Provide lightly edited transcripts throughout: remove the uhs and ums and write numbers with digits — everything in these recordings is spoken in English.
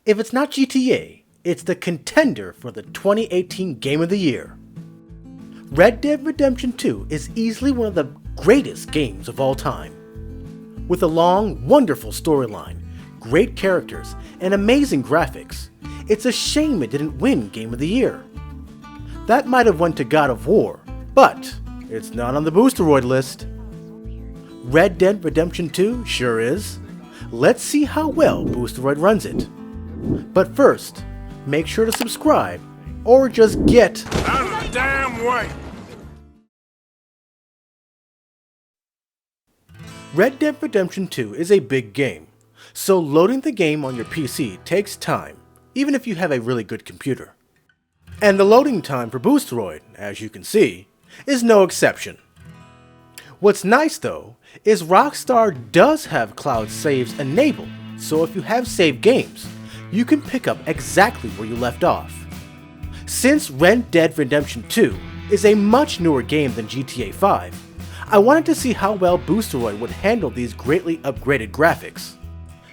If it's not GTA, it's the contender for the 2018 Game of the Year. Red Dead Redemption 2 is easily one of the greatest games of all time. With a long, wonderful storyline, great characters, and amazing graphics, it's a shame it didn't win Game of the Year. That might have went to God of War, but it's not on the Boosteroid list. Red Dead Redemption 2 sure is. Let's see how well Boosteroid runs it. But first, make sure to subscribe, or just get out of the damn way! Red Dead Redemption 2 is a big game, so loading the game on your PC takes time, even if you have a really good computer. And the loading time for Boosteroid, as you can see, is no exception. What's nice though, is Rockstar does have cloud saves enabled, so if you have saved games, you can pick up exactly where you left off. Since Red Dead Redemption 2 is a much newer game than GTA 5, I wanted to see how well Boosteroid would handle these greatly upgraded graphics.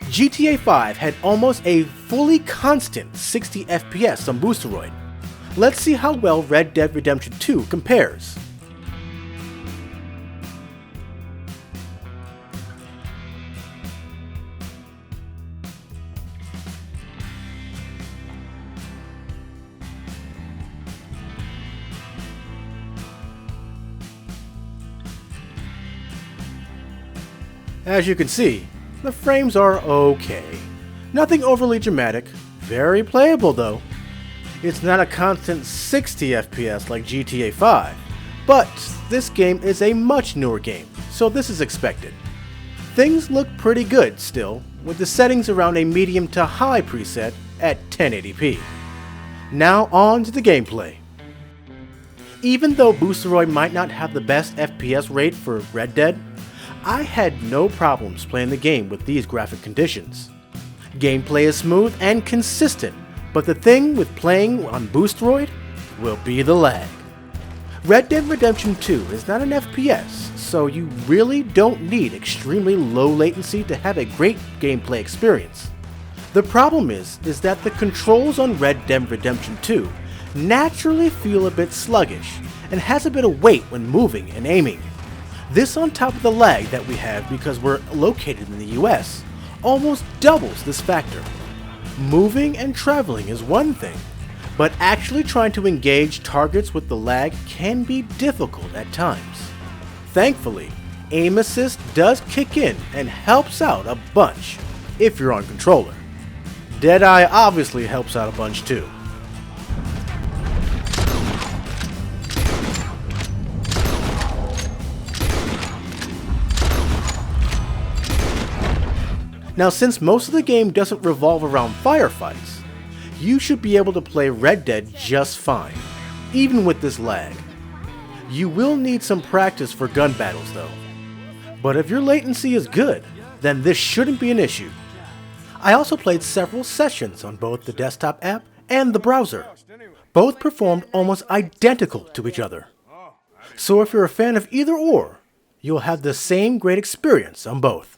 GTA 5 had almost a fully constant 60 FPS on Boosteroid. Let's see how well Red Dead Redemption 2 compares. As you can see, the frames are okay. Nothing overly dramatic, very playable though. It's not a constant 60 FPS like GTA 5, but this game is a much newer game, so this is expected. Things look pretty good still, with the settings around a medium to high preset at 1080p. Now on to the gameplay. Even though Boosteroid might not have the best FPS rate for Red Dead, I had no problems playing the game with these graphic conditions. Gameplay is smooth and consistent, but the thing with playing on Boosteroid will be the lag. Red Dead Redemption 2 is not an FPS, so you really don't need extremely low latency to have a great gameplay experience. The problem is that the controls on Red Dead Redemption 2 naturally feel a bit sluggish and has a bit of weight when moving and aiming. This on top of the lag that we have because we're located in the US almost doubles this factor. Moving and traveling is one thing, but actually trying to engage targets with the lag can be difficult at times. Thankfully, aim assist does kick in and helps out a bunch if you're on controller. Deadeye obviously helps out a bunch too. Now, since most of the game doesn't revolve around firefights, you should be able to play Red Dead just fine, even with this lag. You will need some practice for gun battles though, but if your latency is good, then this shouldn't be an issue. I also played several sessions on both the desktop app and the browser. Both performed almost identical to each other. So if you're a fan of either or, you'll have the same great experience on both.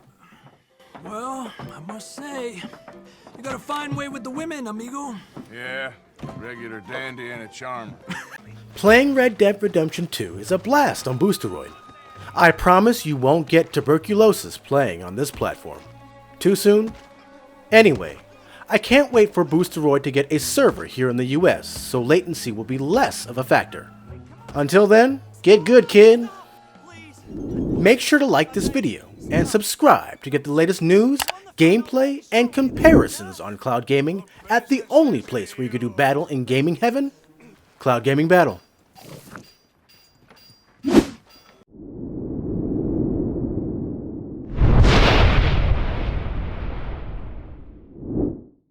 Well, I must say, you got a fine way with the women, amigo. Yeah, regular dandy and a charmer. Playing Red Dead Redemption 2 is a blast on Boosteroid. I promise you won't get tuberculosis playing on this platform. Too soon? Anyway, I can't wait for Boosteroid to get a server here in the US, so latency will be less of a factor. Until then, get good, kid! Make sure to like this video and subscribe to get the latest news, gameplay, and comparisons on cloud gaming at the only place where you can do battle in gaming heaven, Cloud Gaming Battle.